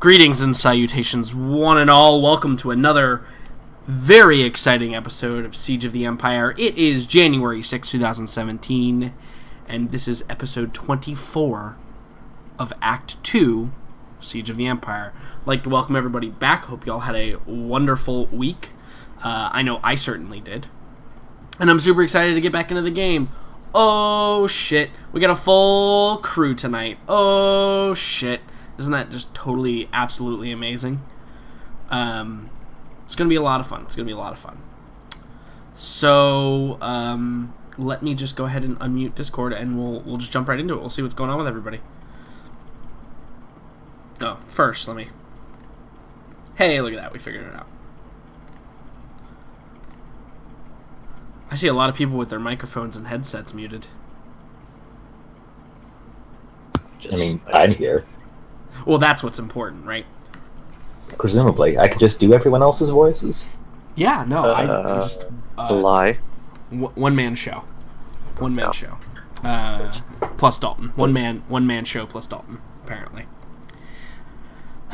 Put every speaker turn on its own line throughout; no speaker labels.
Greetings and salutations, one and all. Welcome to another very exciting episode of Siege of the Empire. It is January 6, 2017, and this is episode 24 of Act 2, Siege of the Empire. I'd like to welcome everybody back. Hope you all had a wonderful week. I know I certainly did. And I'm super excited to get back into the game. Oh, shit. We got a full crew tonight. Oh, shit. Isn't that just totally, absolutely amazing? It's going to be a lot of fun. So, let me just go ahead and unmute Discord, and we'll just jump right into it. We'll see what's going on with everybody. Oh, first, let me... Hey, look at that. We figured it out. I see a lot of people with their microphones and headsets muted.
I'm here.
Well, that's what's important, right?
Presumably. I could just do everyone else's voices?
Yeah, no, I just...
a lie.
One-man show. One-man show. Plus Dalton. One-man show plus Dalton, apparently.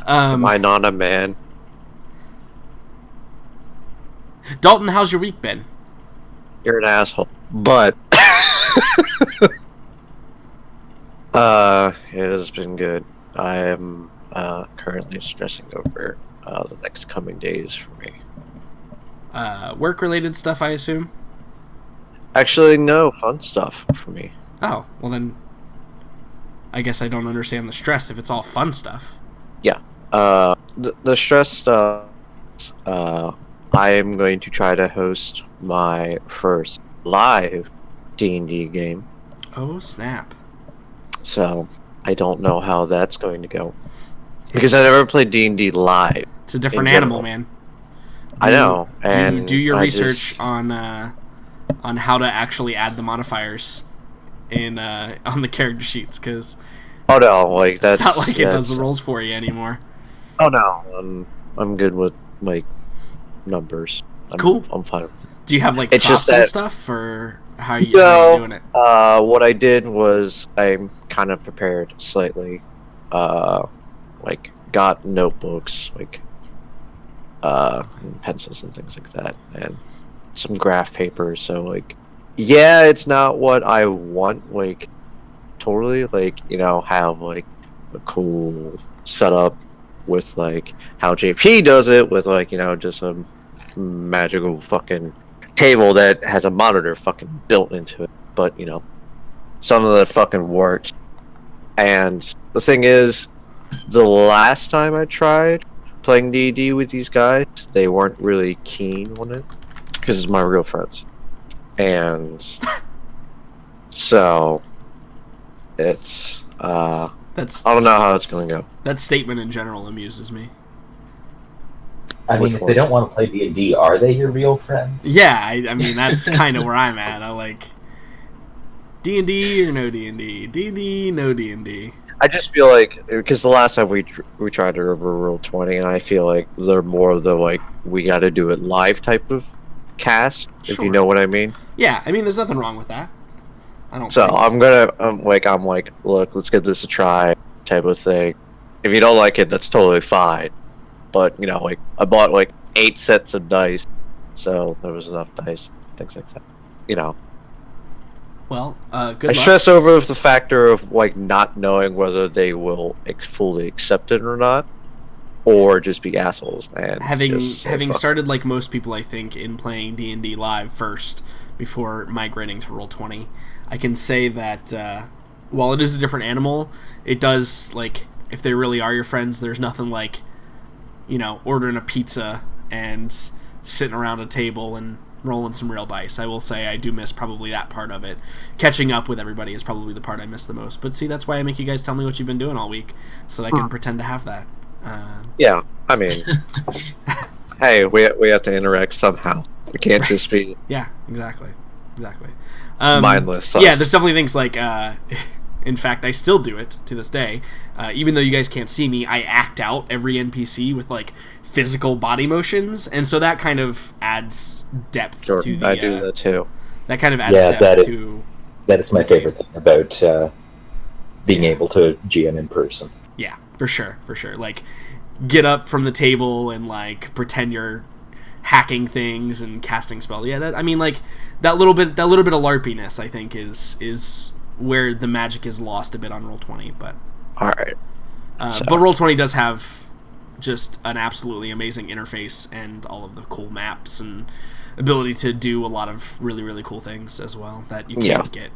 Am I not a man?
Dalton, how's your week been?
You're an asshole. But... it has been good. I am currently stressing over the next coming days for me.
Work-related stuff, I assume?
Actually, no. Fun stuff for me.
Oh, well then... I guess I don't understand the stress if it's all fun stuff.
Yeah. The stress stuff... I am going to try to host my first live D&D game.
Oh, snap.
So... I don't know how that's going to go. Because I never played D&D live.
It's a different animal, man.
I know. And
do your research on how to actually add the modifiers in on the character sheets, because
that's
it's not like it does the rolls for you anymore.
Oh no, I'm good with numbers.
Cool.
I'm fine with it.
Do you have
it's
props
just that,
and stuff, or how are you doing it?
What I did was I'm kind of prepared slightly. Got notebooks, and pencils and things like that, and some graph paper. So yeah, it's not what I want. Totally, have a cool setup with how JP does it with just a magical fucking table that has a monitor fucking built into it. But some of that fucking works. And the thing is, the last time I tried playing D&D with these guys, they weren't really keen on it because it's my real friends. And so it's I don't know how it's going to go.
That statement in general amuses me.
If they don't want to play D&D, are they your real friends?
Yeah, I mean, that's kind of where I'm at. I like D&D or no D&D? D&D, no D&D.
I just feel because the last time we tried to roll 20, and I feel they're more of the we got to do it live type of cast,
Sure.
if you know what I mean.
Yeah, I mean, there's nothing wrong with that. I don't.
So I'm look, let's give this a try, type of thing. If you don't like it, that's totally fine. But I bought 8 sets of dice, so there was enough dice, things like that.
Well, good
I
luck.
stress over the factor of not knowing whether they will fully accept it or not, or just be assholes. And
having started like most people, I think, in playing D&D live first before migrating to Roll20, I can say that while it is a different animal, it does if they really are your friends, there's nothing ordering a pizza and sitting around a table and rolling some real dice. I will say I do miss probably that part of it. Catching up with everybody is probably the part I miss the most. But see, that's why I make you guys tell me what you've been doing all week, so that I can pretend to have that.
Yeah, I mean, hey, we have to interact somehow. We can't just be...
Yeah, exactly.
Mindless.
Yeah, there's definitely things in fact, I still do it to this day. Even though you guys can't see me, I act out every NPC with physical body motions, and so that kind of adds depth to the...
I do that too.
That kind of adds depth to...
That is my favorite thing about being able to GM in person.
Yeah, For sure. Like, get up from the table and, like, pretend you're hacking things and casting spells. Yeah, that little bit of LARPiness, I think, is where the magic is lost a bit on Roll20. But
all right.
But Roll20 does have just an absolutely amazing interface and all of the cool maps and ability to do a lot of really, really cool things as well that you can't get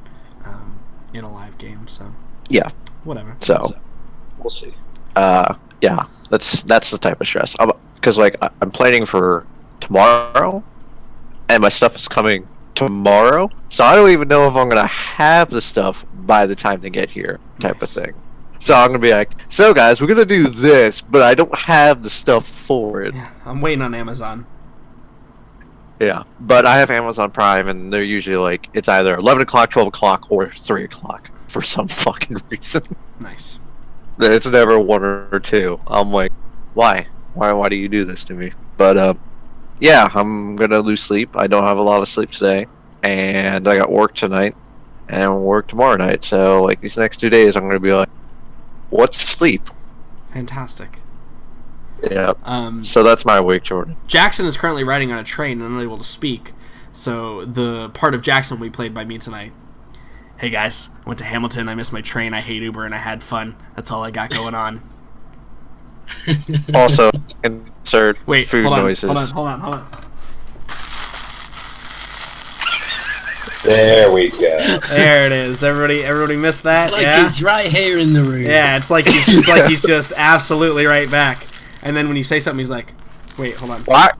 in a live game. So
yeah,
whatever.
So we'll see. Yeah, that's the type of stress. Because like I'm planning for tomorrow, and my stuff is coming tomorrow, so I don't even know if I'm gonna have the stuff by the time they get here, type of thing. So I'm gonna be like, so guys, we're gonna do this, but I don't have the stuff for it.
Yeah, I'm waiting on Amazon.
Yeah, but I have Amazon Prime, and they're usually like, it's either 11 o'clock, 12 o'clock, or 3 o'clock for some fucking reason.
Nice.
It's never 1 or 2. I'm like, why? Why do you do this to me? But yeah, I'm gonna lose sleep. I don't have a lot of sleep today, and I got work tonight, and work tomorrow night. So like these next 2 days, I'm gonna be like, what's sleep?
Fantastic.
Yeah. So that's my week, Jordan.
Jackson is currently riding on a train and unable to speak, so the part of Jackson will be played by me tonight. Hey guys, I went to Hamilton, I missed my train, I hate Uber, and I had fun. That's all I got going on.
Also, insert food noises.
Hold on.
There we go.
There it is. Everybody missed that.
It's like he's right here in the room.
Yeah, it's like he's just absolutely right back. And then when you say something, he's like, "Wait, hold on."
What?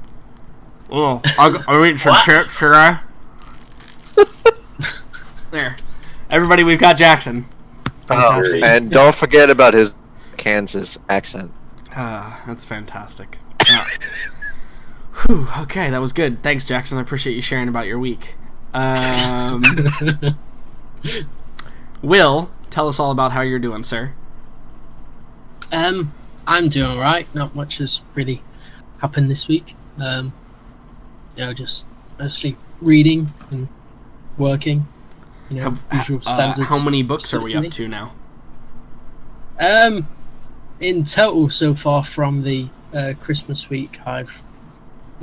Oh, I'll eat some chips, should I? There, everybody, we've got Jackson. Fantastic.
And don't forget about his Kansas accent.
That's fantastic. Whew, okay, that was good. Thanks, Jackson. I appreciate you sharing about your week. Will, tell us all about how you're doing, sir.
I'm doing alright. Not much has really happened this week. Just mostly reading and working. Usual standards.
How many books are we up to now?
In total so far from the Christmas week, I've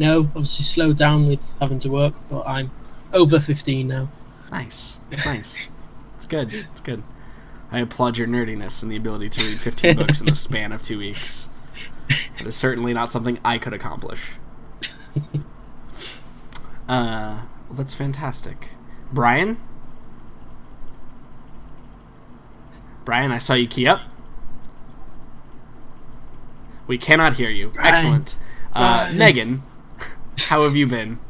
obviously slowed down with having to work, but I'm over 15 now.
Nice. It's good. I applaud your nerdiness and the ability to read 15 books in the span of 2 weeks. It is certainly not something I could accomplish. Well, that's fantastic. Brian, I saw you key up. We cannot hear you.
Brian.
Excellent. Megan, how have you been?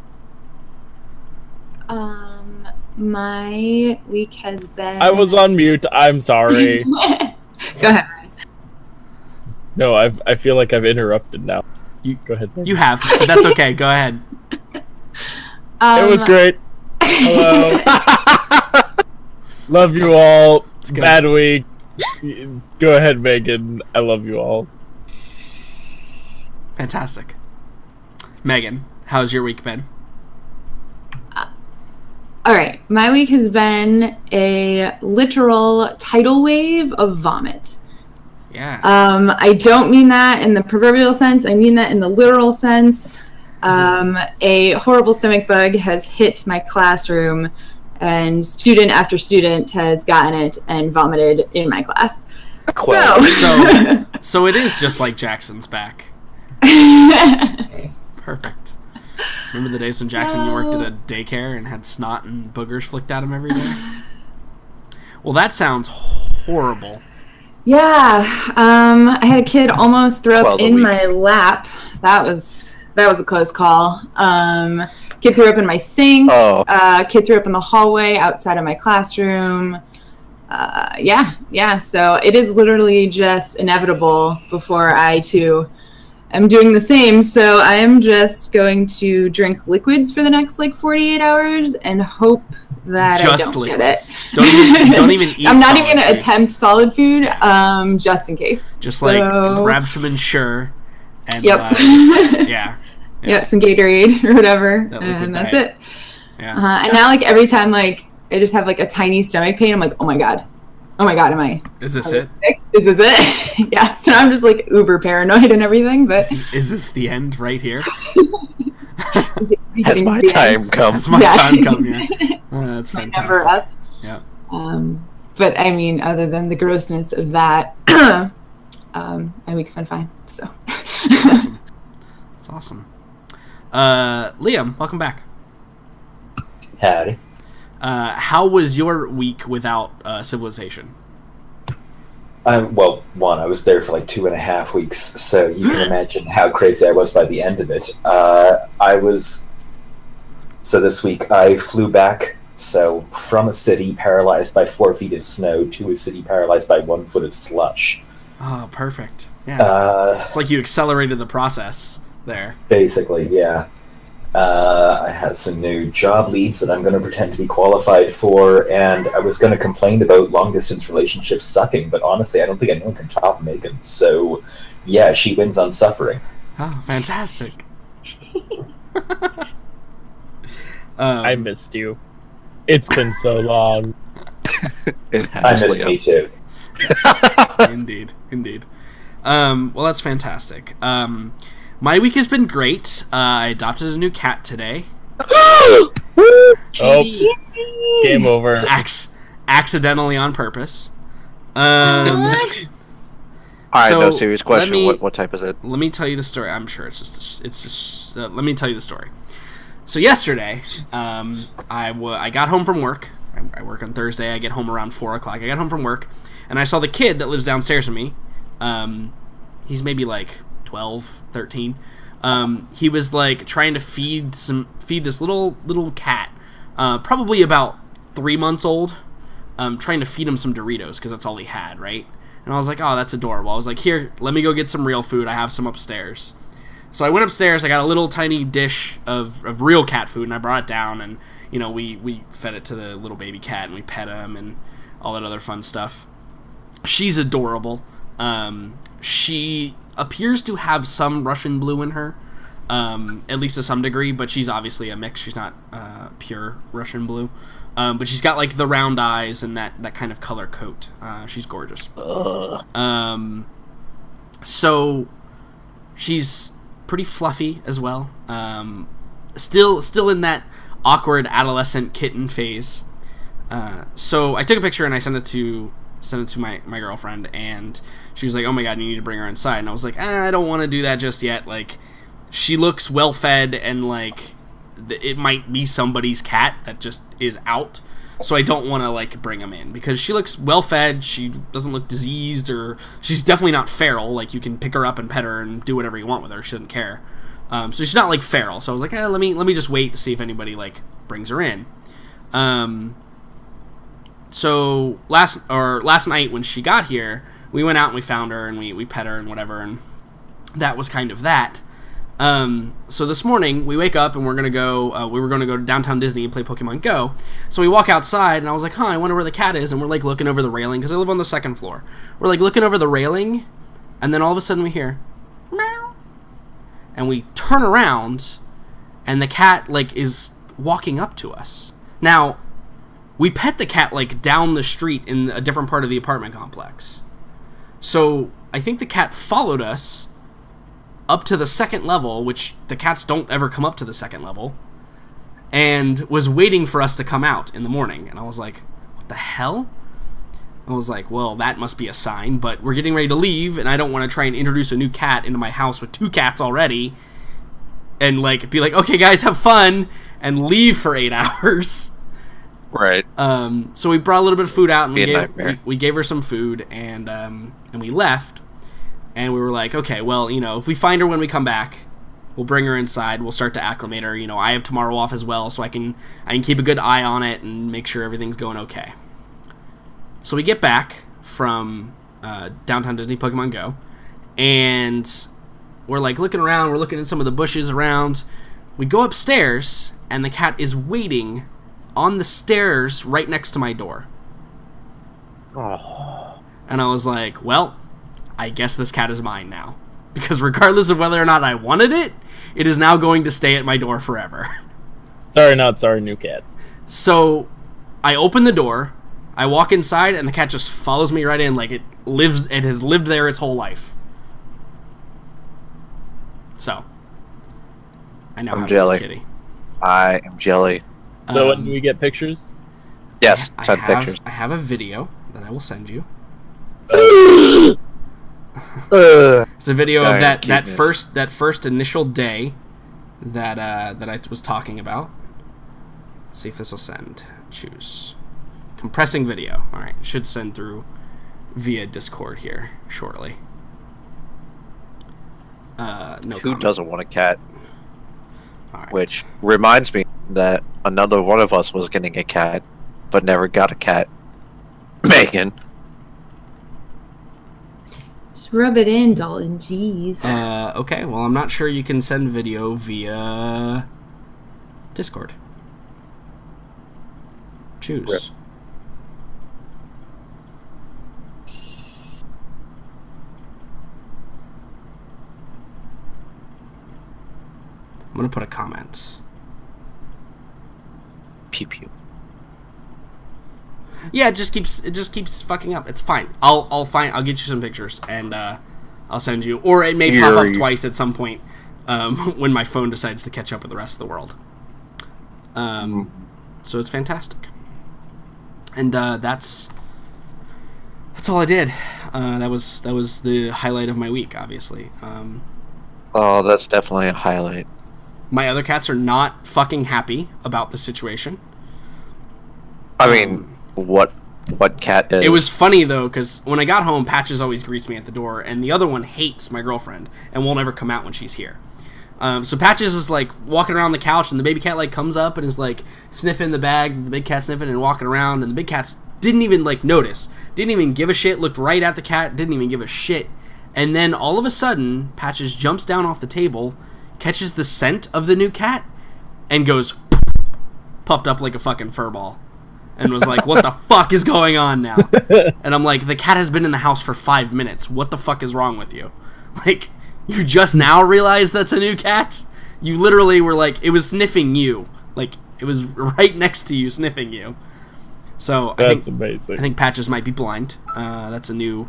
My week has been...
I was on mute. I'm sorry.
Go ahead.
No, I feel like I've interrupted now. Go ahead.
You have, but that's okay. Go ahead.
It was great. Hello. Love you all. Bad week. Go ahead, Megan. I love you all.
Fantastic. Megan, how's your week been?
Alright, my week has been a literal tidal wave of vomit.
Yeah.
I don't mean that in the proverbial sense, I mean that in the literal sense. A horrible stomach bug has hit my classroom, and student after student has gotten it and vomited in my class.
So it is just like Jackson's back. Perfect. Remember the days when Jackson you worked at a daycare and had snot and boogers flicked at him every day? Well, that sounds horrible.
Yeah, I had a kid almost throw up in my lap. That was a close call. Kid threw up in my sink. Kid threw up in the hallway outside of my classroom. Yeah. So it is literally just inevitable before I too am doing the same. So I am just going to drink liquids for the next 48 hours and hope that
just
I don't
liquids.
get it.
Don't even eat.
I'm not even
solid
gonna
food.
attempt solid food, just in case.
Just grab some Ensure and
Yep.
Yeah,
some Gatorade or whatever, and that's
diet.
it. And now every time I just have a tiny stomach pain, I'm like, oh my god, oh my god, am I?
Is this it?
Is this it? Yes. And I'm just like uber paranoid and everything, but
is this the end right here?
Has my time come?
Has my time come? Yeah. That's fantastic.
Number up.
Yeah.
But I mean, other than the grossness of that, my week's been fine. So.
Awesome. That's awesome. Liam, welcome back.
Howdy.
How was your week without Civilization?
Well, one, I was there for like 2.5 weeks, so you can imagine how crazy I was by the end of it. So this week I flew back, so from a city paralyzed by 4 feet of snow to a city paralyzed by 1 foot of slush.
Oh, perfect. Yeah. It's like you accelerated the process there.
Basically, yeah. I have some new job leads that I'm going to pretend to be qualified for, and I was going to complain about long-distance relationships sucking, but honestly, I don't think anyone can top Megan, so yeah, she wins on suffering.
Oh, fantastic.
I missed you. It's been so long.
I missed me too.
Indeed. Well, that's fantastic. My week has been great. I adopted a new cat today.
Oh, game over.
Accidentally on purpose.
Alright, no serious question. What type is it?
Let me tell you the story. I'm sure it's just. Let me tell you the story. So yesterday, I got home from work. I work on Thursday. I get home around 4 o'clock. I got home from work, and I saw the kid that lives downstairs from me. He's maybe like 12, 13. He was like trying to feed this little cat, probably about 3 months old, trying to feed him some Doritos because that's all he had, right? And I was like, oh, that's adorable. I was like, here, let me go get some real food. I have some upstairs. So I went upstairs. I got a little tiny dish of real cat food, and I brought it down, and we fed it to the little baby cat, and we pet him and all that other fun stuff. She's adorable. She appears to have some Russian blue in her, at least to some degree, but she's obviously a mix. She's not pure Russian blue. But she's got like the round eyes and that kind of color coat. She's gorgeous. So she's pretty fluffy as well. Still in that awkward adolescent kitten phase. So I took a picture and I sent it to my girlfriend, and she was like, oh my god, you need to bring her inside. And I was like, I don't want to do that just yet. Like, she looks well fed, and like it might be somebody's cat that just is out, so I don't want to like bring him in because she looks well fed. She doesn't look diseased, or she's definitely not feral. Like, you can pick her up and pet her and do whatever you want with her. She doesn't care. So she's not like feral. So I was like, let me just wait to see if anybody like brings her in. So last night when she got here, we went out and we found her and we pet her and whatever, and that was kind of that. So this morning we wake up and we were gonna go to downtown Disney and play Pokemon Go. So we walk outside and I was like, I wonder where the cat is, and we're like looking over the railing because I live on the second floor. We're like looking over the railing, and then all of a sudden we hear meow, and we turn around, and the cat like is walking up to us. Now, we pet the cat like down the street in a different part of the apartment complex. So I think the cat followed us up to the second level, which the cats don't ever come up to the second level, and was waiting for us to come out in the morning. And I was like, what the hell? I was like, well, that must be a sign, but we're getting ready to leave, and I don't want to try and introduce a new cat into my house with 2 cats already, and like be like, okay guys, have fun, and leave for 8 hours.
Right.
So we brought a little bit of food out, and we gave her some food, and we left. And we were like, okay, well, if we find her when we come back, we'll bring her inside. We'll start to acclimate her. I have tomorrow off as well, so I can keep a good eye on it and make sure everything's going okay. So we get back from downtown Disney Pokemon Go, and we're like looking around. We're looking at some of the bushes around. We go upstairs, and the cat is waiting on the stairs right next to my door.
Oh.
And I was like, well, I guess this cat is mine now. Because regardless of whether or not I wanted it, it is now going to stay at my door forever.
Sorry, not sorry, new cat.
So I open the door, I walk inside, and the cat just follows me right in like it has lived there its whole life. So, I know
I'm
how
jelly.
to be a kitty.
I am jelly.
So when do we get pictures?
Yes, send pictures.
I have a video that I will send you. It's a video of that first initial day that I was talking about. Let's see if this will send. Choose. Compressing video. All right, it should send through via Discord here shortly.
Who doesn't want a cat?
All right.
Which reminds me that another one of us was getting a cat, but never got a cat. Megan.
Just rub it in, Dalton. Jeez.
Okay, well, I'm not sure you can send video via Discord. Choose.
Rip.
I'm gonna put a comment.
Pew pew.
Yeah, it just keeps fucking up. It's fine. I'll get you some pictures and I'll send you, or it may pop up twice at some point when my phone decides to catch up with the rest of the world. So it's fantastic, and that's all I did. That was the highlight of my week, obviously.
Oh, that's definitely a highlight.
My other cats are not fucking happy about the situation.
I mean, what cat is?
It was funny, though, because when I got home, Patches always greets me at the door, and the other one hates my girlfriend and won't ever come out when she's here. So Patches is, like, walking around the couch, and the baby cat, like, comes up and is, like, sniffing the bag, the big cat sniffing and walking around, and the big cat's didn't even, like, notice. Didn't even give a shit, looked right at the cat, didn't even give a shit. And then, all of a sudden, Patches jumps down off the table, catches the scent of the new cat, and goes puffed up like a fucking furball. And was like, what the fuck is going on now? And I'm like, the cat has been in the house for 5 minutes. What the fuck is wrong with you? Like, you just now realized that's a new cat? You literally were like, it was sniffing you. Like, it was right next to you sniffing you. So
that's amazing.
I think Patches might be blind. It's a new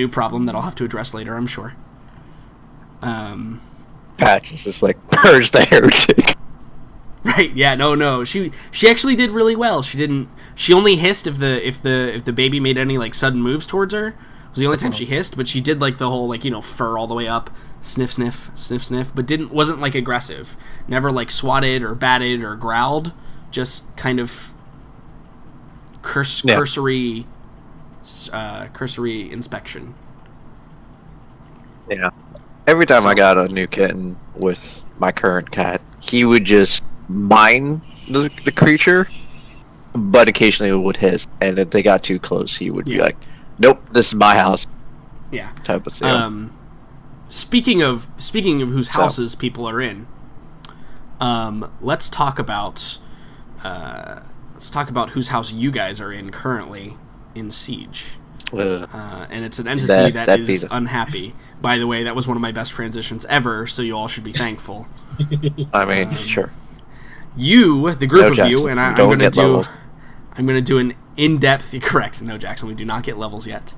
problem that I'll have to address later, I'm sure.
Patches is like, purge the heretic.
Right? Yeah. No. She actually did really well. She only hissed if the baby made any like sudden moves towards her. It was the only time she hissed, but she did like the whole like, you know, fur all the way up, sniff, sniff, sniff, sniff, but wasn't like aggressive. Never like swatted or batted or growled. Just kind of cursory inspection.
Yeah. Every time I got a new kitten with my current cat, he would just mine the creature, but occasionally would hiss, and if they got too close, he would be like, "Nope, this is my house."
Yeah.
Type of thing.
Speaking of whose houses people are in, let's talk about whose house you guys are in currently in Siege. And it's an entity that is unhappy. By the way, that was one of my best transitions ever, so you all should be thankful.
I mean, sure.
You, the group of you, and I'm going to do an in-depth. Correct, no, Jackson, we do not get levels yet,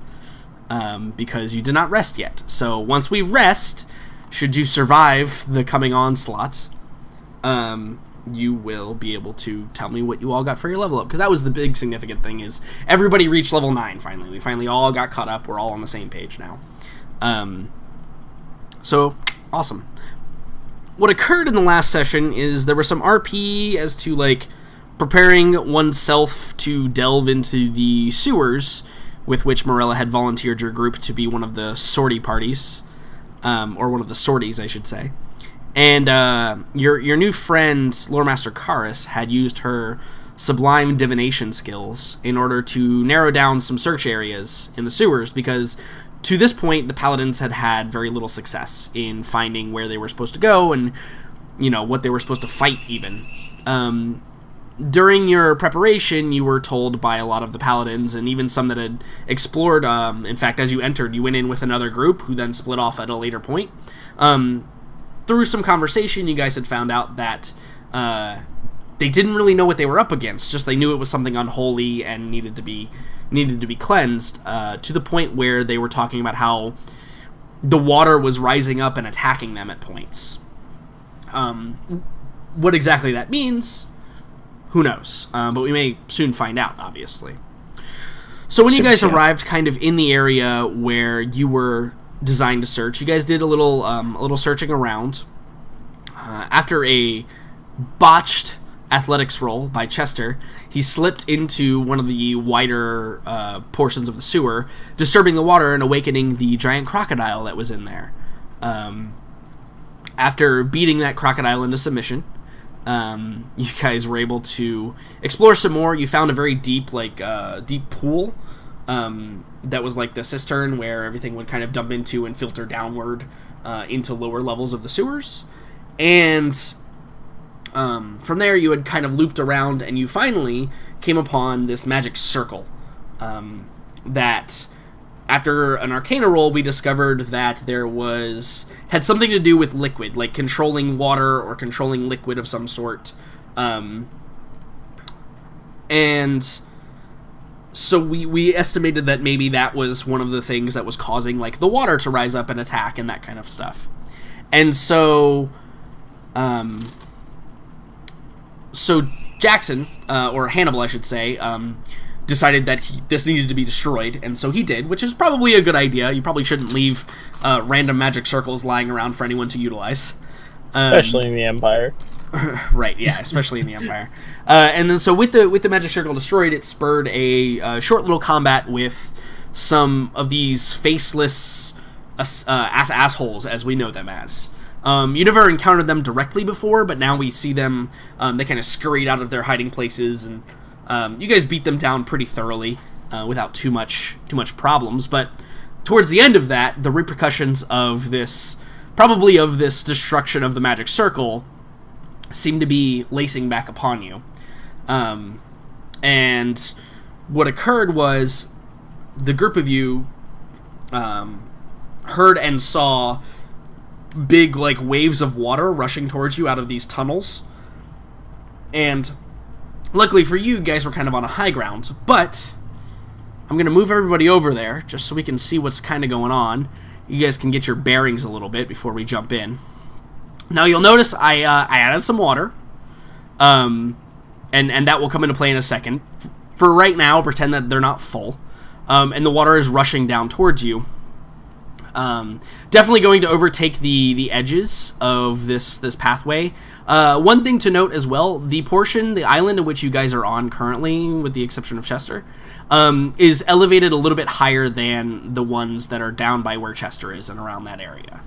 because you did not rest yet. So once we rest, should you survive the coming onslaught, you will be able to tell me what you all got for your level up, because that was the big significant thing. Is everybody reached level 9 finally. We finally all got caught up. We're all on the same page now. So awesome. What occurred in the last session is there was some RP as to like preparing oneself to delve into the sewers, with which Morella had volunteered your group to be one of the sortie parties, or one of the sorties, I should say. And your new friend, Loremaster Karis, had used her sublime divination skills in order to narrow down some search areas in the sewers, because to this point, the Paladins had had very little success in finding where they were supposed to go and, you know, what they were supposed to fight, even. During your preparation, you were told by a lot of the Paladins, and even some that had explored, in fact, as you entered, you went in with another group, who then split off at a later point. Through some conversation, you guys had found out that they didn't really know what they were up against, just they knew it was something unholy and needed to be needed to be cleansed, to the point where they were talking about how the water was rising up and attacking them at points. What exactly that means, who knows? But we may soon find out, obviously. So when you guys arrived kind of in the area where you were designed to search, you guys did a little searching around. After a botched athletics roll by Chester, he slipped into one of the wider portions of the sewer, disturbing the water and awakening the giant crocodile that was in there. After beating that crocodile into submission, you guys were able to explore some more. You found a very deep pool that was like the cistern where everything would kind of dump into and filter downward into lower levels of the sewers. And from there, you had kind of looped around, and you finally came upon this magic circle that, after an Arcana roll, we discovered that had something to do with liquid, like controlling water or controlling liquid of some sort. And so we estimated that maybe that was one of the things that was causing, like, the water to rise up and attack and that kind of stuff. And so Jackson, or Hannibal, I should say, decided that this needed to be destroyed, and so he did, which is probably a good idea. You probably shouldn't leave random magic circles lying around for anyone to utilize.
Especially in the Empire.
Right, yeah, especially in the Empire. And then so with the magic circle destroyed, it spurred a short little combat with some of these faceless assholes, as we know them as. You never encountered them directly before, but now we see them. They kind of scurried out of their hiding places, and you guys beat them down pretty thoroughly without too much problems. But towards the end of that, the repercussions of this destruction of the magic circle seemed to be lacing back upon you. And what occurred was the group of you heard and saw big, like, waves of water rushing towards you out of these tunnels. And luckily for you guys were kind of on a high ground, but I'm going to move everybody over there just so we can see what's kind of going on. You guys can get your bearings a little bit before we jump in. Now you'll notice I added some water, and that will come into play in a second. For right now, pretend that they're not full, and the water is rushing down towards you. Definitely going to overtake the edges of this pathway. One thing to note as well, the island in which you guys are on currently, with the exception of Chester, is elevated a little bit higher than the ones that are down by where Chester is and around that area.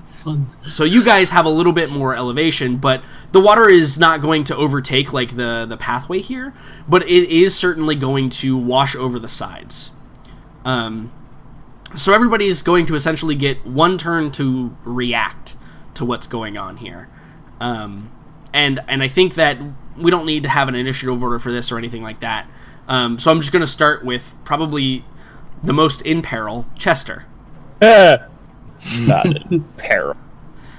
Fun.
So you guys have a little bit more elevation, but the water is not going to overtake, like, the pathway here, but it is certainly going to wash over the sides. So everybody's going to essentially get one turn to react to what's going on here. And I think that we don't need to have an initiative order for this or anything like that. So I'm just going to start with probably the most in peril, Chester.
Not in peril.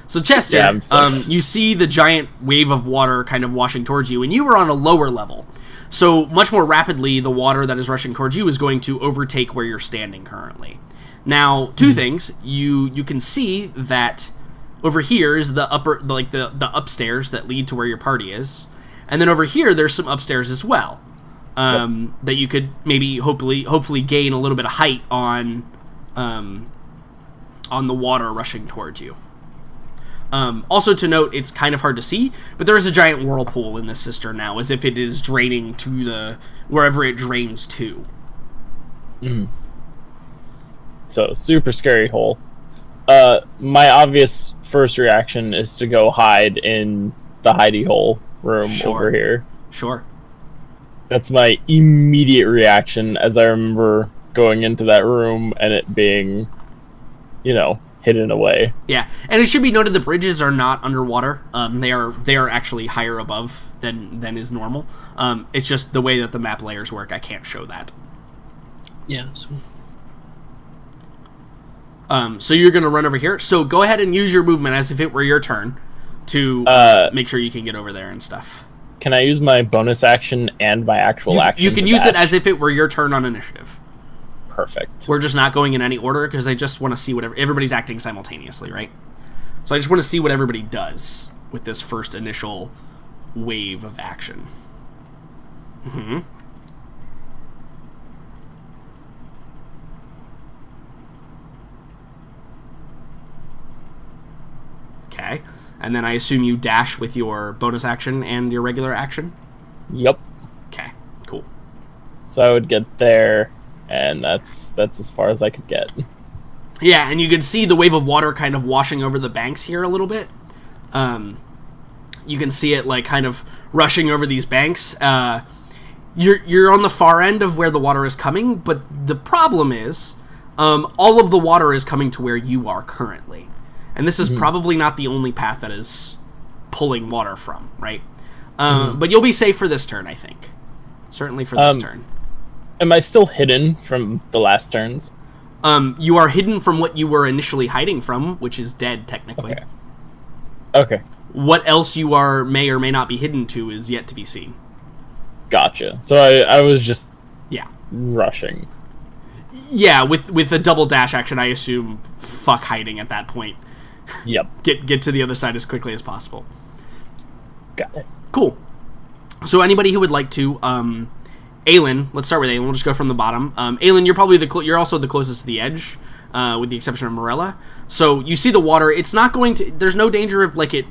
So Chester,
yeah,
you see the giant wave of water kind of washing towards you, and you were on a lower level. So much more rapidly, the water that is rushing towards you is going to overtake where you're standing currently. Now, two things. You can see that over here is the the upstairs that lead to where your party is. And then over here, there's some upstairs as well. That you could maybe hopefully gain a little bit of height on the water rushing towards you. Also to note, it's kind of hard to see, but there is a giant whirlpool in this cistern now, as if it is draining to wherever it drains to.
So, super scary hole. My obvious first reaction is to go hide in the hidey hole room over here.
Sure.
That's my immediate reaction, as I remember going into that room and it being, hidden away.
Yeah, and it should be noted the bridges are not underwater. They are actually higher above than is normal. It's just the way that the map layers work. I can't show that.
Yeah. So
you're going to run over here. So go ahead and use your movement as if it were your turn to make sure you can get over there and stuff.
Can I use my bonus action and my actual action?
You can use it as if it were your turn on initiative.
Perfect.
We're just not going in any order because I just want to see what everybody's acting simultaneously, right? So I just want to see what everybody does with this first initial wave of action. Mm-hmm. Okay. And then I assume you dash with your bonus action and your regular action?
Yep.
Okay, cool.
So I would get there, and that's as far as I could get.
Yeah, and you can see the wave of water kind of washing over the banks here a little bit. You can see it like kind of rushing over these banks. You're on the far end of where the water is coming, but the problem is all of the water is coming to where you are currently. And this is probably not the only path that is pulling water from, right? But you'll be safe for this turn, I think. Certainly for this turn.
Am I still hidden from the last turns?
You are hidden from what you were initially hiding from, which is dead, technically.
Okay.
What else you may or may not be hidden to is yet to be seen.
Gotcha. So I was just rushing.
Yeah, with a double dash action, I assume fuck hiding at that point.
Yep.
Get to the other side as quickly as possible.
Got it.
Cool. So anybody who would like to, Aelin, let's start with Aelin. We'll just go from the bottom. Aelin, you're probably you're also the closest to the edge, with the exception of Morella. So you see the water. It's not going to. There's no danger of like it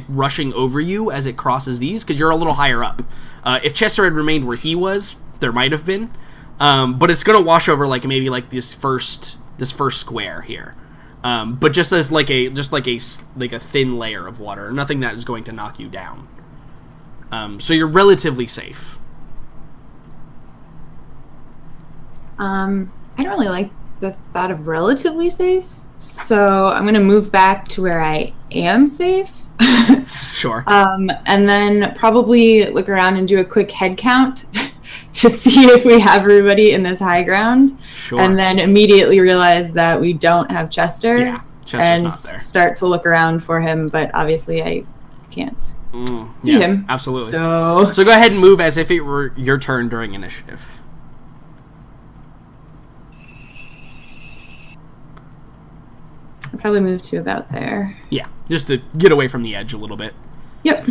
rushing over you as it crosses these because you're a little higher up. If Chester had remained where he was, there might have been, but it's going to wash over like maybe like this first square here. But just as like a thin layer of water, nothing that is going to knock you down. So you're relatively safe.
I don't really like the thought of relatively safe, so I'm going to move back to where I am safe.
Sure.
And then probably look around and do a quick head count to see if we have everybody in this high ground.
Sure.
And then immediately realize that we don't have Chester.
Yeah, Chester's
and
not there.
Start to look around for him, but obviously I can't see him.
Absolutely.
So
go ahead and move as if it were your turn during initiative.
I'll probably move to about there.
Yeah, just to get away from the edge a little bit.
Yep.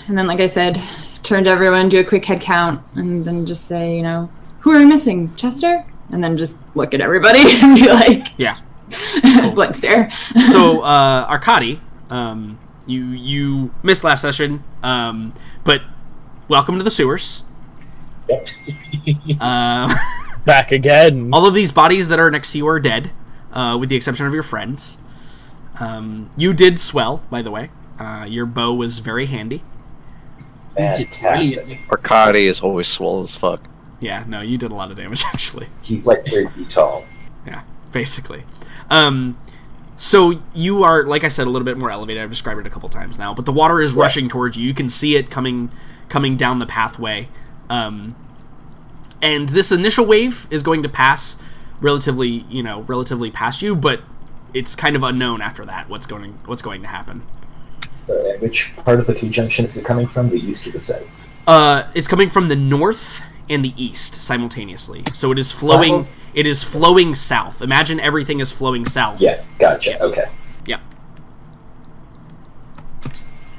And then, like I said, turn to everyone, do a quick head count, and then just say, who are we missing? Chester? And then just look at everybody and be like,
yeah,
cool. Blank stare.
So, Arkady, you missed last session, but welcome to the sewers.
Yep.
Back again.
All of these bodies that are next to you are dead, with the exception of your friends. You did swell, by the way. Your bow was very handy.
Fantastic.
Arkady is always swole as fuck.
Yeah, no, you did a lot of damage, actually.
He's like 3 feet tall.
Yeah, basically. So you are, like I said, a little bit more elevated. I've described it a couple times now, but the water is rushing towards you. You can see it coming down the pathway. And this initial wave is going to pass relatively past you, but it's kind of unknown after that what's going to happen.
So, and which part of the two junction is it coming from? The east or the south?
It's coming from the north and the east simultaneously. So it is flowing. It is flowing south. Imagine everything is flowing south.
Yeah, gotcha.
Yeah.
Okay.
Yeah.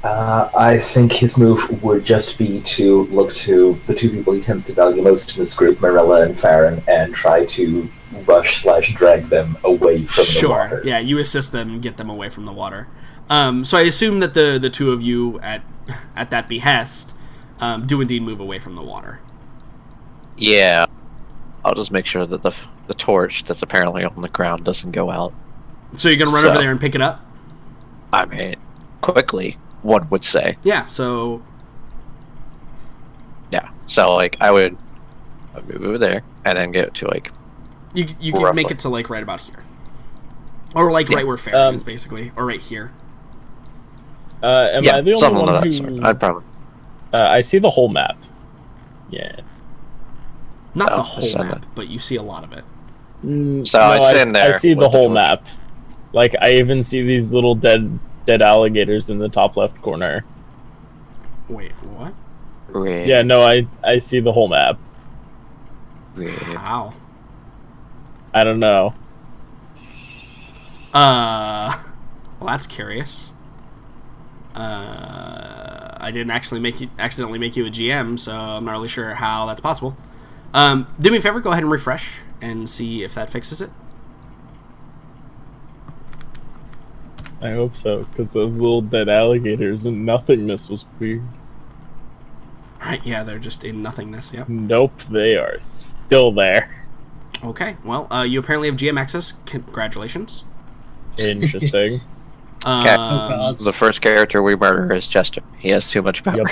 I think his move would just be to look to the two people he tends to value most in this group, Marilla and Farron, and try to rush/drag them away from the water.
Yeah, you assist them and get them away from the water. So I assume that the two of you at that behest do indeed move away from the water.
Yeah. I'll just make sure that the torch that's apparently on the ground doesn't go out.
So you're going to run over there and pick it up?
I mean, quickly, one would say.
Yeah, so...
Yeah, so, I would move over there, and then get to,
You can make it to, right about here. Or, right where Farron is, basically. Or right here.
Am I the only one who...
Sort. I'd probably...
I see the whole map. Yeah.
Not the whole map, but you see a lot of it.
So I stand there.
I see the whole map. I even see these little dead alligators in the top left corner.
Wait, what?
Red.
Yeah, no, I see the whole map.
Red.
Wow.
I don't know.
Well, that's curious. I didn't actually accidentally make you a GM, so I'm not really sure how that's possible. Do me a favor, go ahead and refresh and see if that fixes it.
I hope so, because those little dead alligators and nothingness was weird.
Right, yeah, they're just in nothingness, yeah.
Nope, they are still there.
Okay, well, you apparently have GM access. Congratulations.
Interesting.
God.
The first character we murder is Chester. He has too much power.
Yep.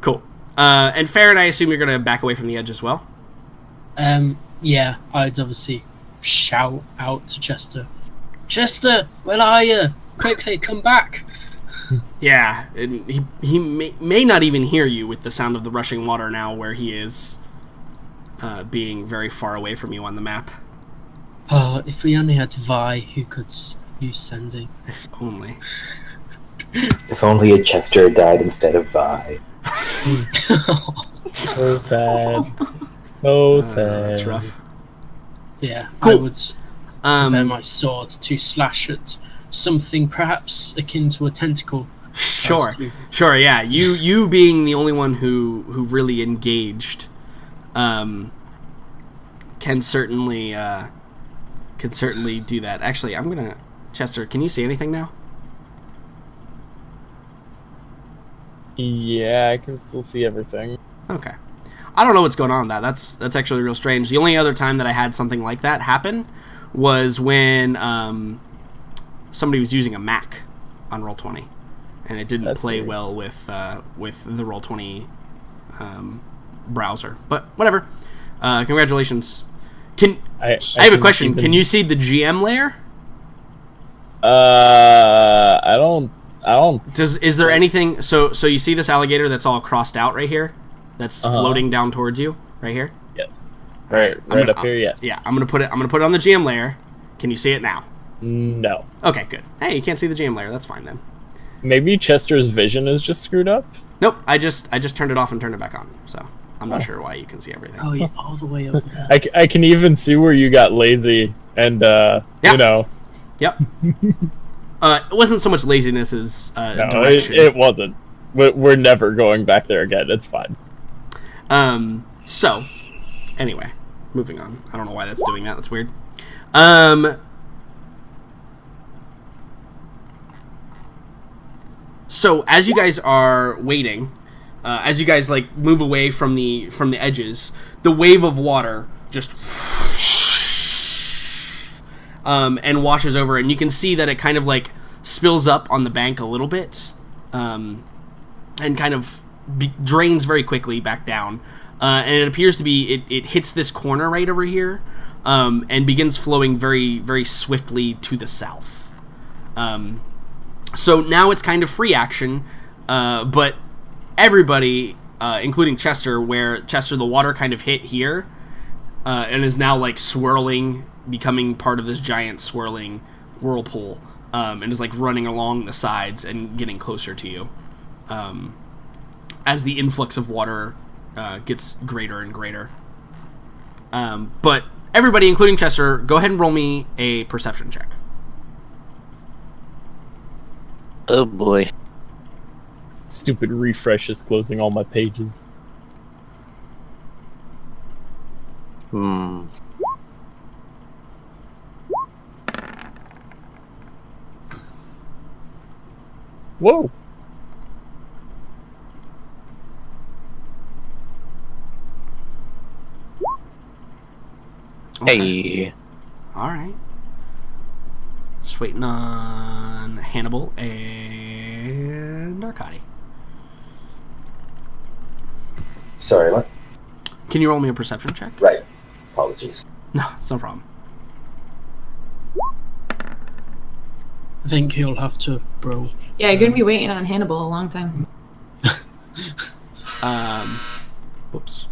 Cool. And Farron, I assume you're going to back away from the edge as well?
Yeah, I'd obviously shout out to Chester. Chester, where are you? Quickly, come back.
Yeah, and he may not even hear you with the sound of the rushing water now where he is being very far away from you on the map.
Oh, if we only had Vi who could use sending.
If only.
If only a Chester died instead of Vi.
So sad. So sad.
That's rough.
Yeah,
Cool.
I would prepare my sword to slash at something perhaps akin to a tentacle.
Sure, yeah. You being the only one who really engaged, can certainly do that. Actually, I'm gonna Chester. Can you see anything now?
Yeah, I can still see everything.
Okay. I don't know what's going on with that. That's actually real strange. The only other time that I had something like that happen was when somebody was using a Mac on Roll20, and it didn't play
weird.
well with the Roll20 browser. But whatever. Congratulations. I have a question. Can you see the GM layer?
I don't.
Is there anything? So you see this alligator that's all crossed out right here, that's floating down towards you right here.
Yes. Right up here. Yes.
Yeah, I'm gonna put it on the GM layer. Can you see it now?
No.
Okay, good. Hey, you can't see the GM layer. That's fine then.
Maybe Chester's vision is just screwed up.
Nope. I just turned it off and turned it back on. So I'm not sure why you can see everything.
Oh, you're all the way up there.
I can even see where you got lazy and you know.
Yep. It wasn't so much laziness as direction.
It wasn't. We're never going back there again. It's fine.
So, anyway, moving on. I don't know why that's doing that. That's weird. So as you guys are waiting, as you guys like move away from the edges, the wave of water just and washes over, and you can see that it kind of like spills up on the bank a little bit, and kind of drains very quickly back down, and it appears to be it hits this corner right over here, and begins flowing very, very swiftly to the south. So now it's kind of free action, but everybody, including Chester, where Chester, the water kind of hit here, and is now like swirling, becoming part of this giant swirling whirlpool, and is like running along the sides and getting closer to you, as the influx of water gets greater and greater. But everybody, including Chester, go ahead and roll me a perception check.
Oh boy.
Stupid refresh is closing all my pages. Whoa.
Okay.
Hey.
All right. Just waiting on Hannibal and Arcadi.
Sorry, what?
Can you roll me a perception check?
Right. Apologies.
No, it's no problem.
I think he'll have to roll.
Yeah, you're gonna be waiting on Hannibal a long time.
Whoops.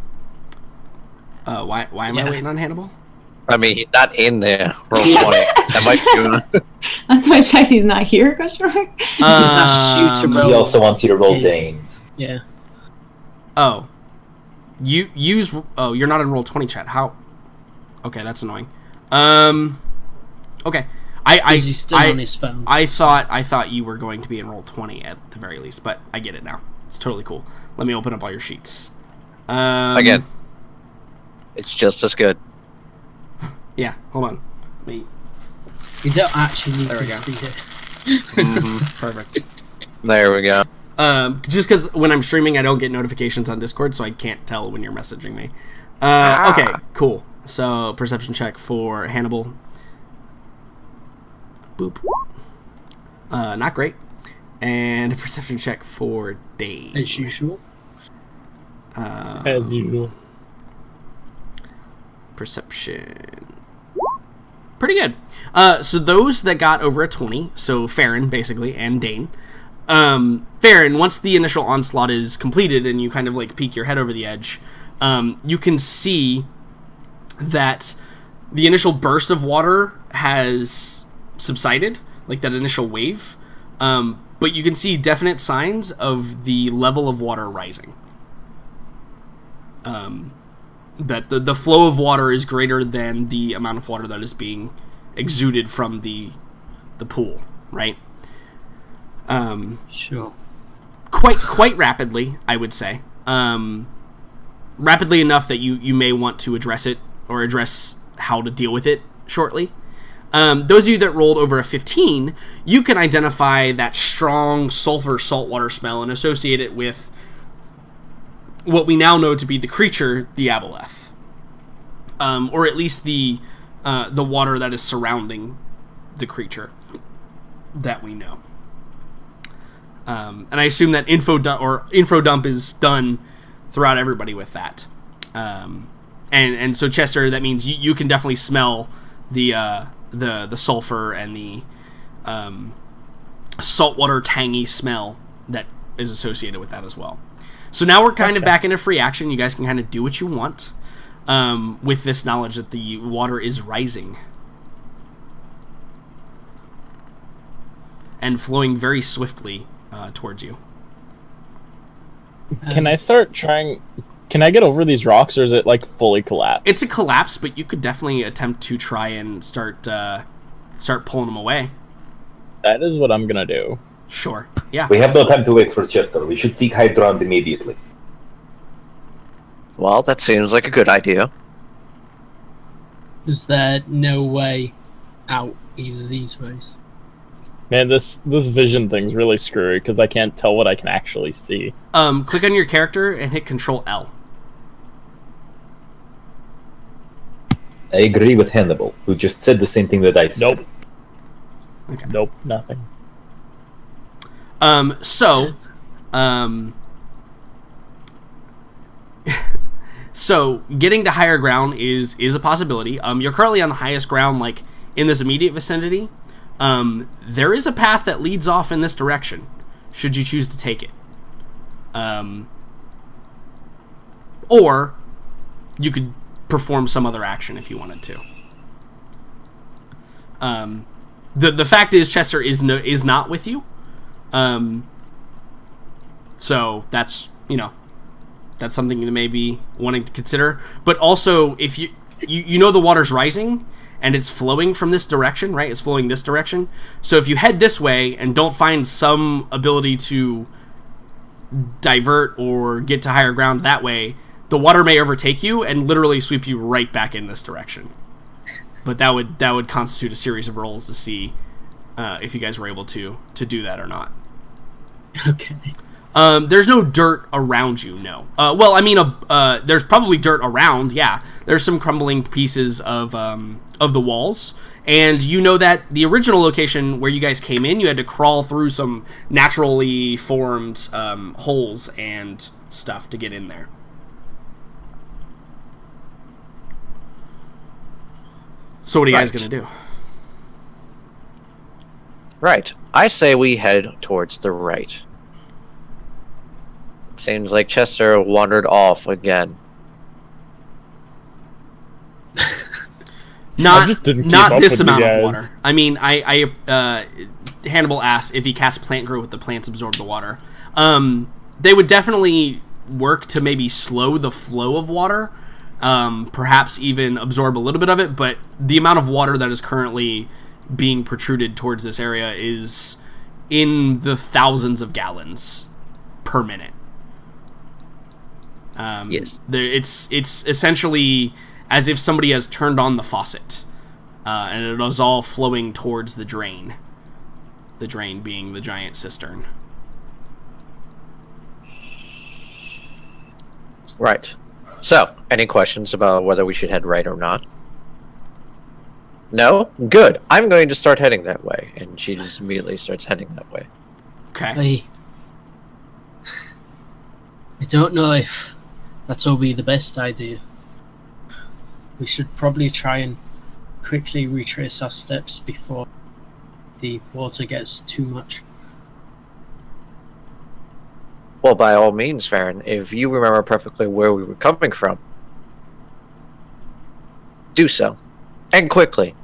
Why am I waiting on Hannibal?
I mean, he's not in there. Roll 20. That might be.
That's why I checked he's not here, question mark?
He's asked you to roll.
He also wants you to roll
his-
Danes.
Yeah.
Oh. You're not in Roll20 chat. How? Okay, that's annoying. Okay.
He's still on his phone.
I thought you were going to be in Roll20 at the very least, but I get it now. It's totally cool. Let me open up all your sheets.
Again, it's just as good.
Yeah, hold on. Wait.
You don't actually need to be here.
Perfect.
There we go.
Just because when I'm streaming, I don't get notifications on Discord, so I can't tell when you're messaging me. Okay, cool. So, perception check for Hannibal. Boop. Not great. And a perception check for Dave.
As usual.
As usual.
Perception. Pretty good. So those that got over a 20, so Farron, basically, and Dane. Farron, once the initial onslaught is completed and you kind of like peek your head over the edge, you can see that the initial burst of water has subsided, like that initial wave, but you can see definite signs of the level of water rising. That the flow of water is greater than the amount of water that is being exuded from the pool, right?
Sure.
Quite rapidly, I would say. Rapidly enough that you may want to address it, or address how to deal with it shortly. Those of you that rolled over a 15, you can identify that strong sulfur saltwater smell and associate it with what we now know to be the creature, the aboleth. Or at least the water that is surrounding the creature that we know. And I assume that info dump is done throughout everybody with that. And so Chester, that means you can definitely smell the sulfur and the saltwater tangy smell that is associated with that as well. So now we're kind of back into free action. You guys can kind of do what you want with this knowledge that the water is rising and flowing very swiftly towards you.
Can I start trying? Can I get over these rocks, or is it like fully collapsed?
It's a collapse, but you could definitely attempt to try and start pulling them away.
That is what I'm gonna do.
Sure. Yeah.
We have no time to wait for Chester. We should seek high ground immediately.
Well, that seems like a good idea.
Is there no way out either of these ways?
Man, this vision thing's really screwy because I can't tell what I can actually see.
Click on your character and hit Control L.
I agree with Hannibal, who just said the same thing that I said.
Nope.
Okay.
Nope, nothing.
So getting to higher ground is a possibility. You're currently on the highest ground, like in this immediate vicinity. There is a path that leads off in this direction, should you choose to take it. Or you could perform some other action if you wanted to. The fact is, Chester is not with you. So that's something you may be wanting to consider. But also, if you know the water's rising and it's flowing from this direction, right? It's flowing this direction. So if you head this way and don't find some ability to divert or get to higher ground that way, the water may overtake you and literally sweep you right back in this direction. But that would constitute a series of rolls to see if you guys were able to do that or not.
Okay.
There's no dirt around you, no. Well, I mean, there's probably dirt around, yeah. There's some crumbling pieces of the walls, and you know that the original location where you guys came in, you had to crawl through some naturally formed holes and stuff to get in there. So what are you guys gonna do?
Right. I say we head towards the right. Seems like Chester wandered off again.
Not this amount of water. I mean, Hannibal asked if he casts plant grow, would the plants absorb the water. They would definitely work to maybe slow the flow of water, perhaps even absorb a little bit of it, but the amount of water that is currently being protruded towards this area is in the thousands of gallons per minute.
Yes.
It's essentially as if somebody has turned on the faucet, and it is all flowing towards the drain. The drain being the giant cistern.
Right. So, any questions about whether we should head right or not? No? Good. I'm going to start heading that way. And she just immediately starts heading that way.
Okay.
I don't know if that'll be the best idea. We should probably try and quickly retrace our steps before the water gets too much.
Well, by all means, Farron, if you remember perfectly where we were coming from, do so. And quickly.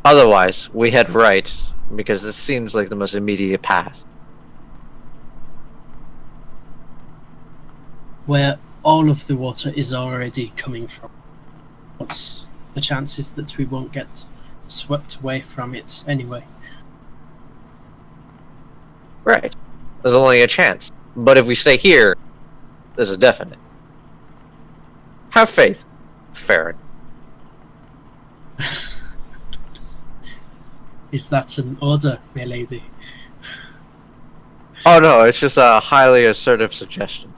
Otherwise, we head right, because this seems like the most immediate path.
Where all of the water is already coming from. What's the chances that we won't get swept away from it anyway?
Right. There's only a chance. But if we stay here, there's a definite. Have faith, Farron.
Is that an order, my lady?
Oh no, it's just a highly assertive suggestion.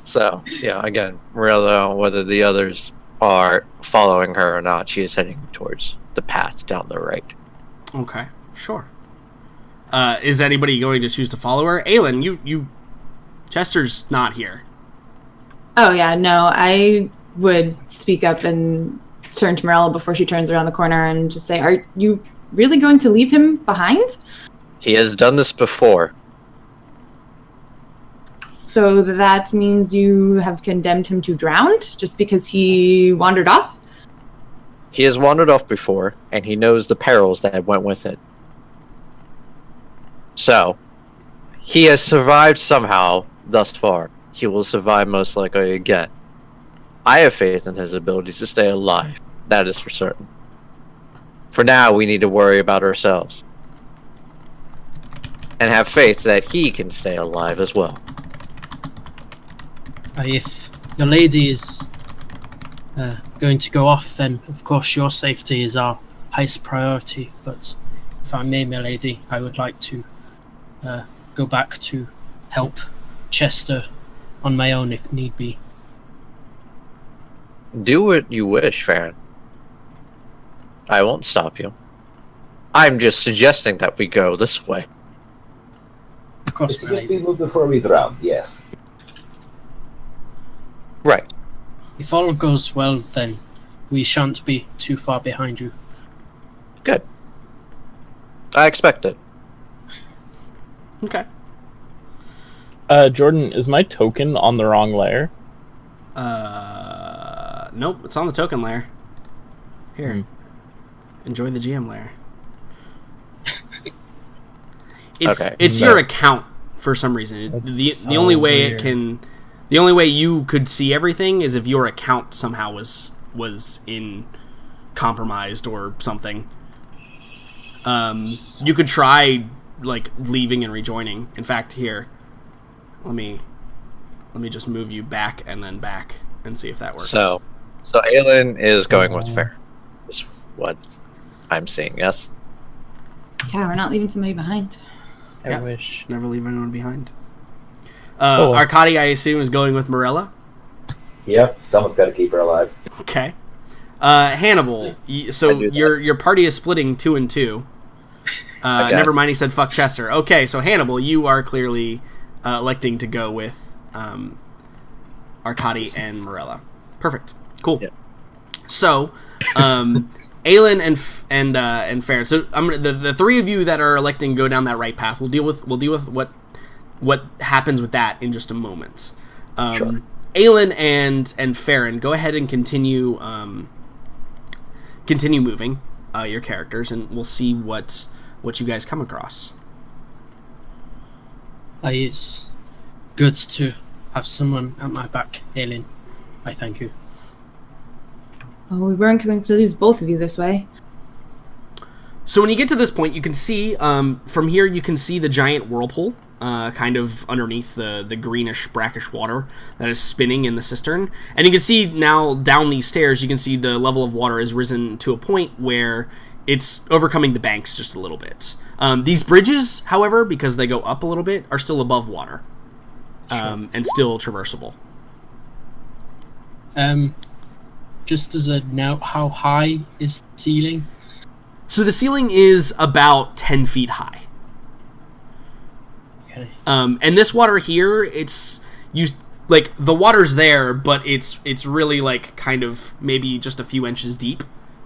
So, yeah, again, Morello, whether the others are following her or not, she is heading towards the path down the right.
Okay, sure. Is anybody going to choose to follow her? Aelin, you Chester's not here.
Oh yeah, no, I would speak up and turn to Morella before she turns around the corner and just say, "Are you really going to leave him behind?"
He has done this before.
So that means you have condemned him to drown just because he wandered off?
He has wandered off before, and he knows the perils that went with it. So, he has survived somehow thus far. He will survive most likely again. I have faith in his ability to stay alive. That is for certain. For now, we need to worry about ourselves. And have faith that he can stay alive as well.
If your lady is going to go off, then of course your safety is our highest priority. But if I may, my lady, I would like to go back to help Chester on my own if need be.
Do what you wish, Farron. I won't stop you. I'm just suggesting that we go this way.
Of course, my
Just
lady.
we move before we drown, yes.
Right.
If all goes well, then we shan't be too far behind you.
Good. I expect it.
Okay.
Jordan, is my token on the wrong layer?
Nope, it's on the token layer. Here. Enjoy the GM layer. It's your account for some reason. The only way
weird.
The only way you could see everything is if your account somehow was compromised or something. You could try like leaving and rejoining. In fact, here, let me just move you back and then back and see if that works.
So Aelin is going with Fair. Is what I'm seeing, yes?
Yeah, we're not leaving somebody behind.
I wish.
Never leave anyone behind. Arkady, I assume, is going with Morella.
Yep, someone's got to keep her alive.
Okay. Hannibal. So your party is splitting 2 and 2.
Okay.
Never mind, he said fuck Chester. Okay, so Hannibal, you are clearly electing to go with Arkady and Morella. Perfect. Cool.
Yep.
So, Aelin and Farron. So the three of you that are electing to go down that right path. We'll deal with what happens with that in just a moment.
Sure.
Aelin and Farron, go ahead and continue moving your characters, and we'll see what you guys come across.
It's good to have someone at my back, Aelin. I thank you.
Oh, we weren't going to lose both of you this way.
So when you get to this point, you can see, from here, you can see the giant whirlpool, kind of underneath the greenish, brackish water that is spinning in the cistern. And you can see now, down these stairs, you can see the level of water has risen to a point where it's overcoming the banks just a little bit. These bridges, however, because they go up a little bit, are still above water, and still traversable.
Just as a note, how high is the ceiling?
So the ceiling is about 10 feet high.
Okay.
And this water here, the water's there, but it's really like kind of maybe just a few inches deep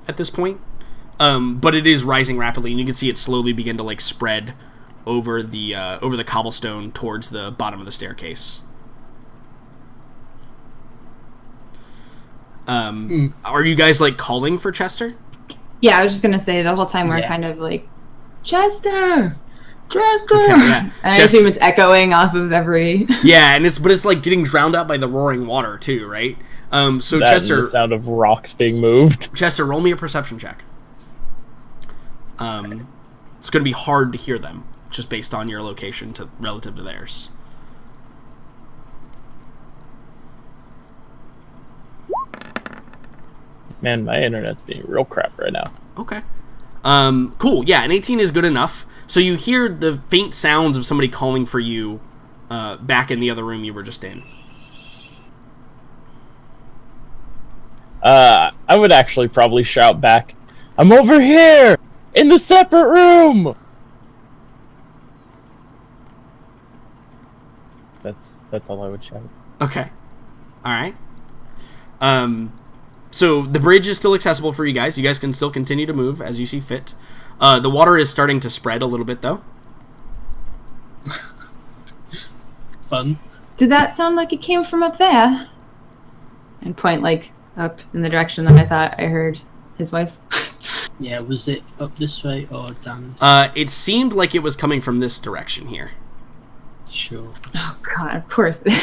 at this point. But it is rising rapidly, and you can see it slowly begin to like spread over the cobblestone towards the bottom of the staircase. Are you guys like calling for Chester?
Yeah, I was just gonna say the whole time we're kind of like, Chester. Okay,
yeah.
And I assume it's echoing off of every.
Yeah, and it's like getting drowned out by the roaring water too, right? So
that
Chester,
and the sound of rocks being moved.
Chester, roll me a perception check. It's going to be hard to hear them just based on your location relative to theirs.
Man, my internet's being real crap right now.
Okay. Cool. Yeah, an 18 is good enough. So you hear the faint sounds of somebody calling for you back in the other room you were just in.
I would actually probably shout back, "I'm over here! In the separate room!" That's all I would shout.
Okay. Alright. So the bridge is still accessible for you guys. You guys can still continue to move as you see fit. The water is starting to spread a little bit, though.
Fun.
Did that sound like it came from up there? And point, like, up in the direction that I thought I heard his voice.
Yeah, was it up this way or down this way?
It seemed like it was coming from this direction here.
Sure.
Oh, God, of course it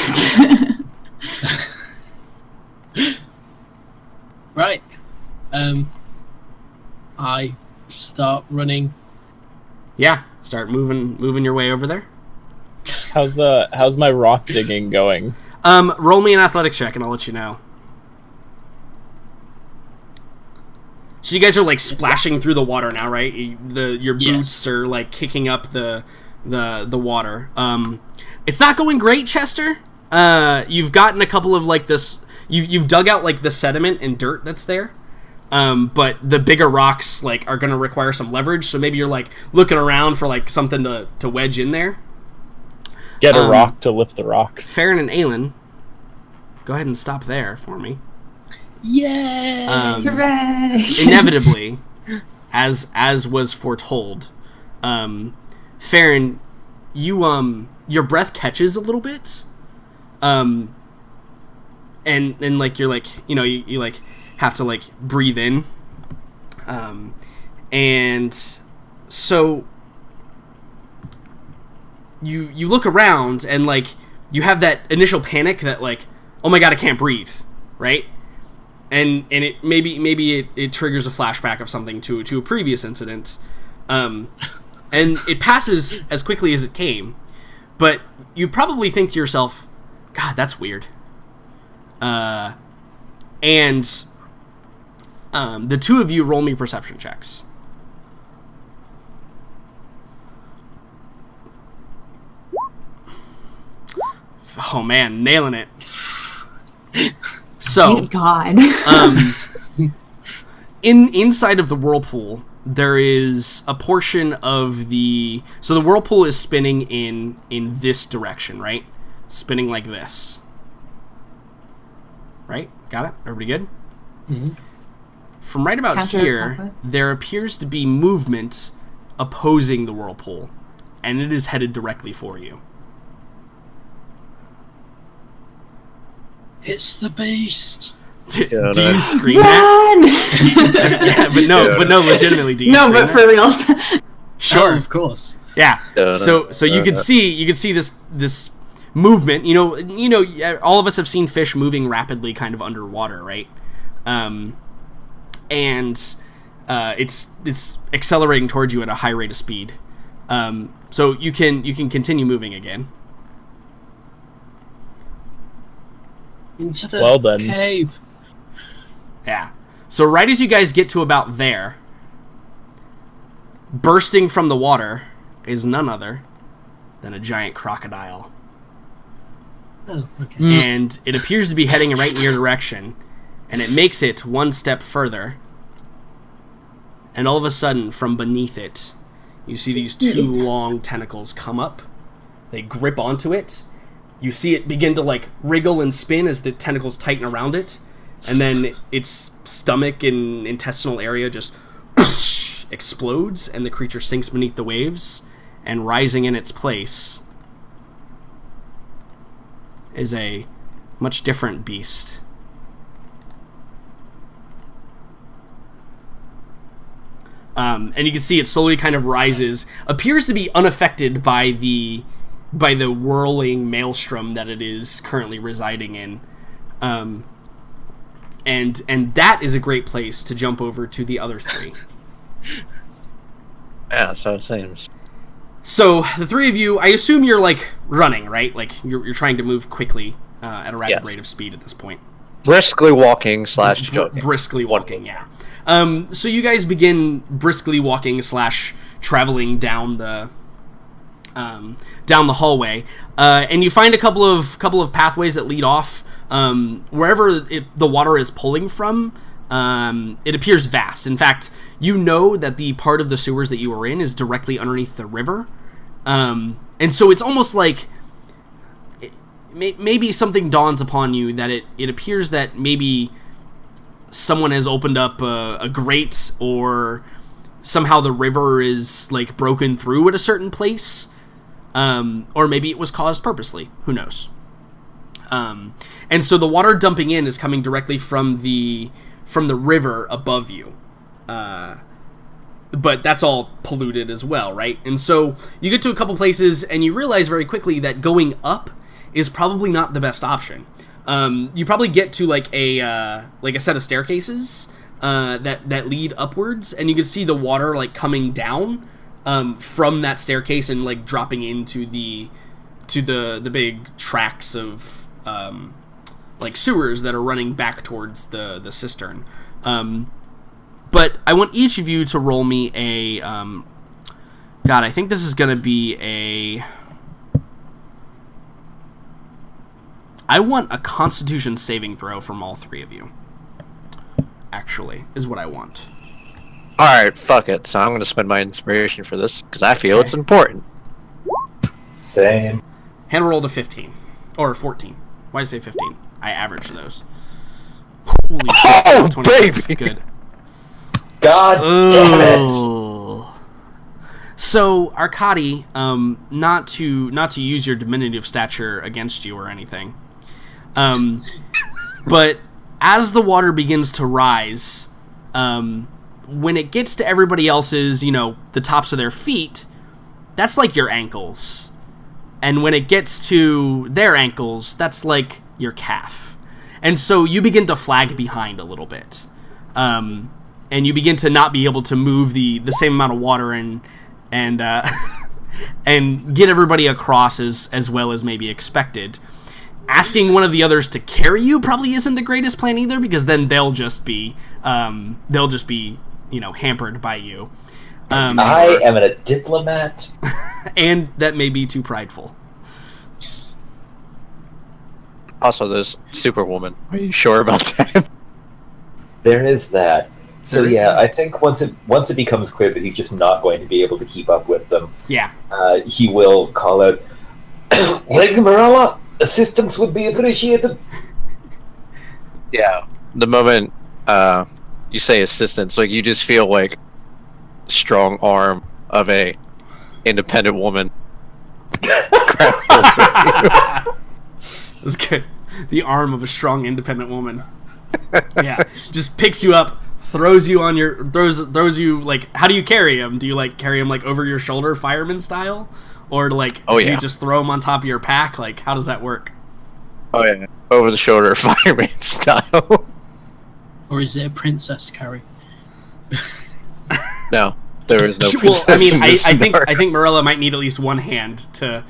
is.
Right. I start running.
Yeah, start moving your way over there.
How's my rock digging going?
Roll me an athletics check and I'll let you know. So you guys are like splashing through the water now, right? Your boots are like kicking up the water. It's not going great, Chester. You've gotten a couple of like this. You've dug out like the sediment and dirt that's there. But the bigger rocks like are going to require some leverage. So maybe you're like looking around for like something to wedge in there.
Get a rock to lift the rocks.
Farron and Aelin, go ahead and stop there for me.
Yay!
Hooray!
Inevitably, as was foretold, Farron, your breath catches a little bit, and like you're like you like have to like breathe in, and so you look around and like you have that initial panic that like, oh my god, I can't breathe, right? And it maybe it triggers a flashback of something to a previous incident, and it passes as quickly as it came, but you probably think to yourself, God, that's weird. And the two of you roll me perception checks. Oh man, nailing it. So,
thank God.
inside of the whirlpool, there is a portion of the whirlpool is spinning in this direction, right? Spinning like this. Right? Got it? Everybody good?
Mm-hmm.
From right about here, there appears to be movement opposing the whirlpool, and it is headed directly for you.
It's the beast.
Do you scream that? Yeah, but no, legitimately, do you?
No, but for real.
Sure,
of course.
Yeah. So you could see this movement. You know, all of us have seen fish moving rapidly, kind of underwater, right? And it's accelerating towards you at a high rate of speed. So you can continue moving again.
Into the cave.
Yeah. So right as you guys get to about there, bursting from the water is none other than a giant crocodile.
Oh, okay.
And it appears to be heading right in your direction, and it makes it one step further. And all of a sudden, from beneath it, you see these two long tentacles come up. They grip onto it. You see it begin to, like, wriggle and spin as the tentacles tighten around it. And then its stomach and intestinal area just explodes, and the creature sinks beneath the waves. And rising in its place is a much different beast. And you can see it slowly kind of rises, appears to be unaffected by the whirling maelstrom that it is currently residing in. And that is a great place to jump over to the other three.
Yeah, so it seems.
So the three of you, I assume you're like running, right? Like you're trying to move quickly at a rapid rate of speed at this point.
Briskly walking / jogging.
Briskly walking, yeah. So you guys begin briskly walking / traveling down the hallway, and you find a couple of pathways that lead off. Wherever the water is pulling from, it appears vast. In fact, you know that the part of the sewers that you are in is directly underneath the river. And so it's almost like maybe something dawns upon you that it appears that maybe someone has opened up a grate, or somehow the river is like broken through at a certain place. Or maybe it was caused purposely. Who knows? And so the water dumping in is coming directly from the river above you. But that's all polluted as well, right? And so you get to a couple places and you realize very quickly that going up is probably not the best option. You probably get to like a set of staircases that lead upwards, and you can see the water like coming down from that staircase and like dropping into the big tracks of like sewers that are running back towards the cistern. But I want each of you to roll me a God, I think this is gonna be I want a Constitution saving throw from all three of you. Actually, is what I want.
Alright, fuck it. So I'm going to spend my inspiration for this, because I feel it's important.
Same.
Hand rolled a 15. Or 14. Why did I say 15? I averaged those. Holy shit. 26. Baby! Good.
God damn it!
So, Arkady, not to use your diminutive stature against you or anything, but as the water begins to rise, when it gets to everybody else's, the tops of their feet, that's like your ankles. And when it gets to their ankles, that's like your calf. And so you begin to flag behind a little bit. And you begin to not be able to move the same amount of water and and get everybody across as well as maybe expected. Asking one of the others to carry you probably isn't the greatest plan either, because then they'll just be hampered by you.
I am a diplomat.
And that may be too prideful.
Also, there's Superwoman. Are you sure about that?
There is that. So I think once it becomes clear that he's just not going to be able to keep up with them, he will call out, Lady Morella, assistance would be appreciated.
Yeah. The moment you say assistance, like you just feel like strong arm of a independent woman.
That's good. the arm of a strong, independent woman. Yeah, just picks you up, throws you like. How do you carry him? Do you like carry him like over your shoulder, fireman style, or like do you just throw him on top of your pack? Like, how does that work?
Oh yeah, over the shoulder, fireman style.
Or is it a princess carry?
No, there is no
Well,
princess.
I mean, I think Morella might need at least one hand to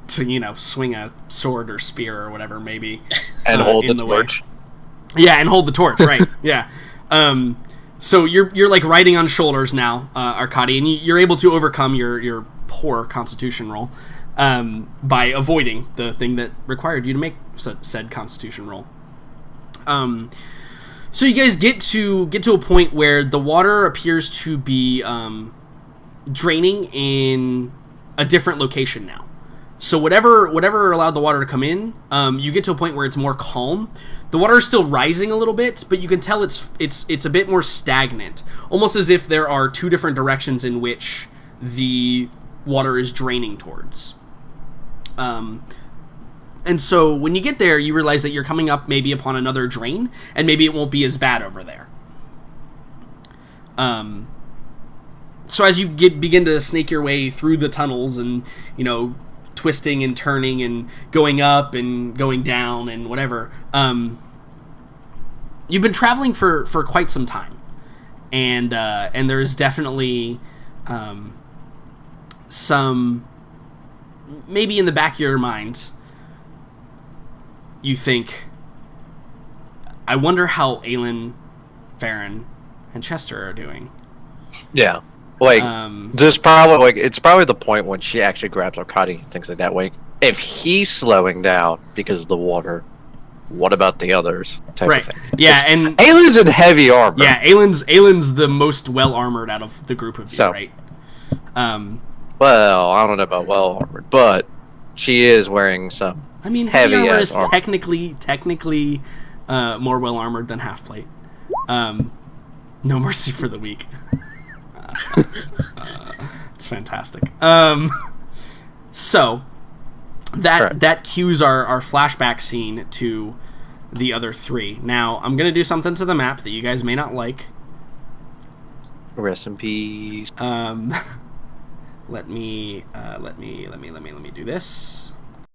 swing a sword or spear or whatever, maybe,
and hold the torch.
Yeah, and hold the torch, right? Yeah. So you're like riding on shoulders now, Arkady, and you're able to overcome your poor Constitution roll by avoiding the thing that required you to make said Constitution roll. So you guys get to a point where the water appears to be draining in a different location now. So whatever allowed the water to come in, you get to a point where it's more calm. The water is still rising a little bit, but you can tell it's a bit more stagnant, almost as if there are two different directions in which the water is draining towards. And so when you get there, you realize that you're coming up maybe upon another drain, and maybe it won't be as bad over there. So as you begin to snake your way through the tunnels and, twisting and turning and going up and going down and whatever, you've been traveling for quite some time. And there's definitely some, maybe in the back of your mind, you think, I wonder how Aelin, Farron, and Chester are doing.
Yeah. Like, there's probably, it's probably the point when she actually grabs Arkady and things like that. Like, if he's slowing down because of the water, what about the others? Type of thing.
Yeah, and
Aelin's in heavy armor.
Yeah, Aelin's the most well-armored out of the group of you, right?
Well, I don't know about well-armored, but she is wearing some
heavy armor is technically more well-armored than half-plate. No mercy for the weak. It's fantastic. So that cues our flashback scene to the other three. Now I'm gonna do something to the map that you guys may not like.
Rest in peace.
Let me do this.